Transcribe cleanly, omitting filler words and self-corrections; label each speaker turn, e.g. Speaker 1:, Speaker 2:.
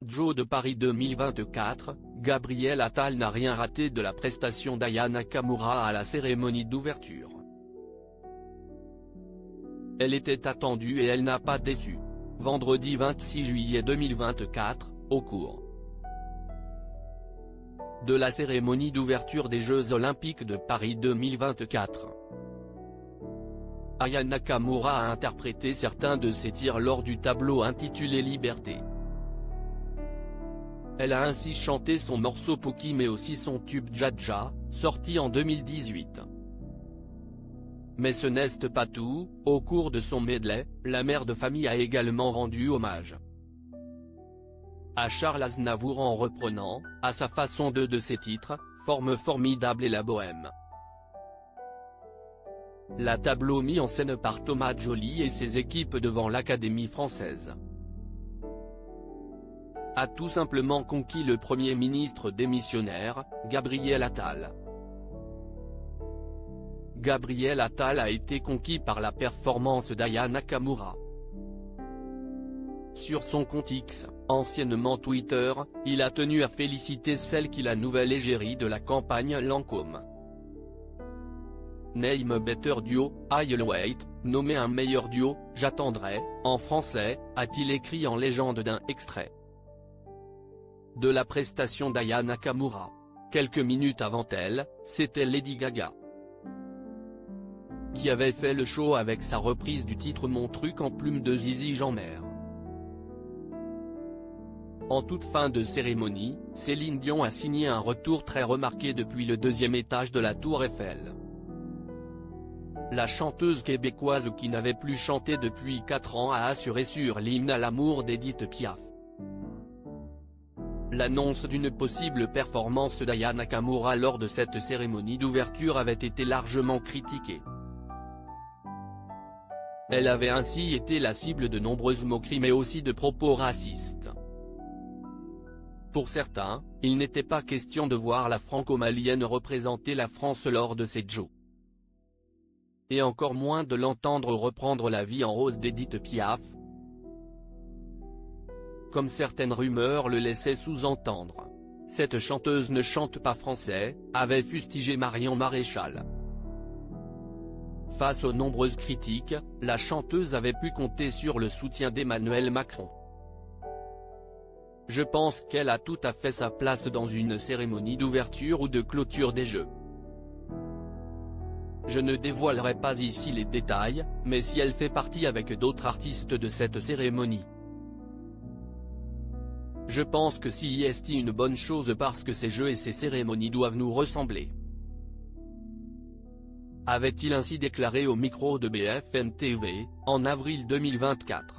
Speaker 1: Joe de Paris 2024, Gabriel Attal n'a rien raté de la prestation d'Aya Nakamura à la cérémonie d'ouverture. Elle était attendue et elle n'a pas déçu. Vendredi 26 juillet 2024, au cours de la cérémonie d'ouverture des Jeux Olympiques de Paris 2024. Aya Nakamura a interprété certains de ses tirs lors du tableau intitulé Liberté. Elle a ainsi chanté son morceau Poki mais aussi son tube Dja, sorti en 2018. Mais ce n'est pas tout, au cours de son medley, la mère de famille a également rendu hommage à Charles Aznavour en reprenant, à sa façon deux de ses titres, Forme formidable et La Bohème. La tableau mis en scène par Thomas Joly et ses équipes devant l'Académie française a tout simplement conquis le Premier ministre démissionnaire, Gabriel Attal. Gabriel Attal a été conquis par la performance d'Aya Nakamura. Sur son compte X, anciennement Twitter, il a tenu à féliciter celle qui la nouvelle égérie de la campagne Lancôme. Name better duo, I'll wait, nommé un meilleur duo, j'attendrai, en français, a-t-il écrit en légende d'un extrait de la prestation d'Aya Nakamura. Quelques minutes avant elle, c'était Lady Gaga qui avait fait le show avec sa reprise du titre Mon truc en plume de Zizi Jeanmaire. En toute fin de cérémonie, Céline Dion a signé un retour très remarqué depuis le deuxième étage de la Tour Eiffel. La chanteuse québécoise qui n'avait plus chanté depuis 4 ans a assuré sur l'hymne à l'amour d'Édith Piaf. L'annonce d'une possible performance d'Aya Nakamura lors de cette cérémonie d'ouverture avait été largement critiquée. Elle avait ainsi été la cible de nombreuses moqueries mais aussi de propos racistes. Pour certains, il n'était pas question de voir la franco-malienne représenter la France lors de ces Jeux. Et encore moins de l'entendre reprendre La vie en rose d'Édith Piaf, comme certaines rumeurs le laissaient sous-entendre. Cette chanteuse ne chante pas français, avait fustigé Marion Maréchal. Face aux nombreuses critiques, la chanteuse avait pu compter sur le soutien d'Emmanuel Macron. Je pense qu'elle a tout à fait sa place dans une cérémonie d'ouverture ou de clôture des Jeux. Je ne dévoilerai pas ici les détails, mais si elle fait partie avec d'autres artistes de cette cérémonie, je pense que c'est une bonne chose parce que ces Jeux et ces cérémonies doivent nous ressembler. Avait-il ainsi déclaré au micro de BFM TV, en avril 2024.